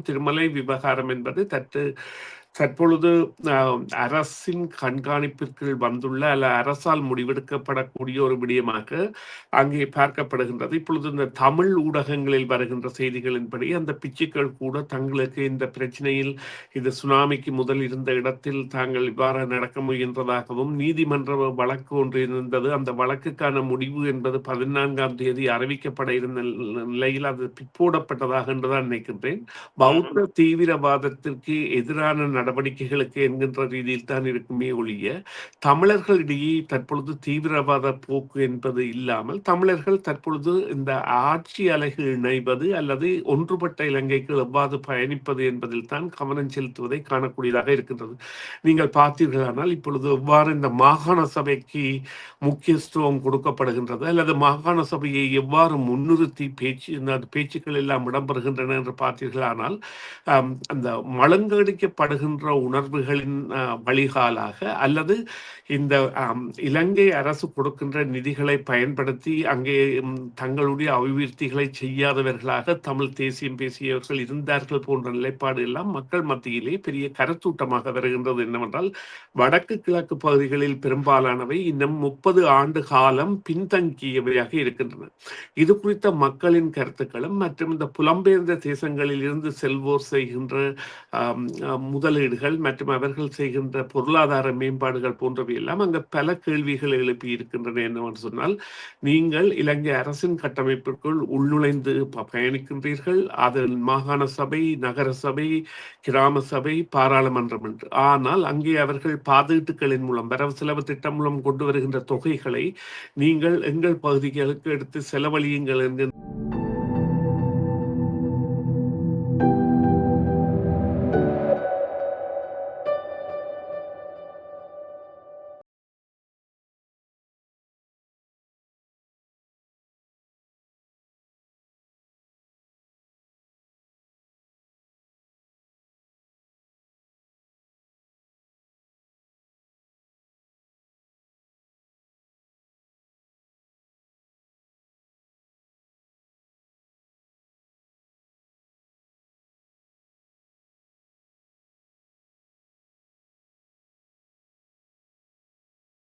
திருமலை விவகாரம் என்பது தற்பொழுது அரசின் கண்காணிப்பிற்கு வந்துள்ள அல்ல அரசால் முடிவெடுக்கப்படக்கூடிய ஒரு விடயமாக அங்கே பார்க்கப்படுகின்றது. இப்பொழுது இந்த தமிழ் ஊடகங்களில் வருகின்ற செய்திகளின்படி அந்த பிச்சுக்கள் கூட தங்களுக்கு இந்த பிரச்சனையில் இது சுனாமிக்கு முதல் இருந்த இடத்தில் தாங்கள் இவ்வாறு நடக்க முயன்றதாகவும் நீதிமன்ற வழக்கு ஒன்று இருந்தது. அந்த வழக்குக்கான முடிவு என்பது 14ஆம் தேதி அறிவிக்கப்பட இருந்த நிலையில் அது பிற்போடப்பட்டதாக என்றுதான் நினைக்கின்றேன். பௌத்த தீவிரவாதத்திற்கு எதிரான நடவடிக்கைகளுக்கு என்கின்ற ரீதியில் தான் இருக்குமே ஒழிய தமிழர்களிடையே தற்பொழுது தீவிரவாத போக்கு என்பது இல்லாமல் தமிழர்கள் தற்பொழுது இந்த ஆட்சி அலைகள் இணைவது அல்லது ஒன்றுபட்ட இலங்கைக்கு எவ்வாறு பயணிப்பது என்பதில் தான் கவனம் செலுத்துவதை காணக்கூடியதாக இருக்கின்றது. நீங்கள் பார்த்தீர்களானால் இப்பொழுது எவ்வாறு இந்த மாகாண சபைக்கு முக்கியத்துவம் கொடுக்கப்படுகின்றது அல்லது மாகாண சபையை எவ்வாறு முன்னிறுத்தி பேச்சுக்கள் எல்லாம் இடம்பெறுகின்றன என்று பார்த்தீர்களானால் அந்த மழுங்கடிக்கப்படுகின்ற உணர்வுகளின் வழிகாலாக அல்லது இந்த இலங்கை அரசு கொடுக்கின்ற நிதிகளை பயன்படுத்தி அங்கே தங்களுடைய அபிவிருத்திகளை செய்யாதவர்களாக தமிழ் தேசியம் பேசியவர்கள் இருந்தார்கள் போன்ற நிலைப்பாடு எல்லாம் மக்கள் மத்தியிலே பெரிய கருத்தூட்டமாக வருகின்றது. என்னவென்றால் வடக்கு கிழக்கு பகுதிகளில் பெரும்பாலானவை இன்னும் 30 ஆண்டு காலம் பின்தங்கியவையாக இருக்கின்றன. இது குறித்த மக்களின் கருத்துக்களும் மற்றும் இந்த புலம்பெயர்ந்த தேசங்களில் இருந்து செல்வோர் செய்கின்ற முதலீடுகள் மற்றும் அவர்கள் செய்கின்ற பொருளாதார மேம்பாடுகள் போன்றவை எல்லாம் அங்கு பல கேள்விகள் எழுப்பி இருக்கின்றன. என்னவென்று சொன்னால், நீங்கள் இலங்கை அரசின் கட்டமைப்பிற்குள் உள்நுழைந்து பயணிக்கின்றீர்கள். அது மாகாண சபை, நகர சபை, கிராம சபை, பாராளுமன்றம் என்று. ஆனால் அங்கே அவர்கள் பாதீட்டுகளின் மூலம் வரவு செலவு திட்டம் மூலம் கொண்டு வருகின்ற தொகைகளை நீங்கள் எங்கள் பகுதிகளுக்கு எடுத்து செலவழியுங்கள் என்கின்ற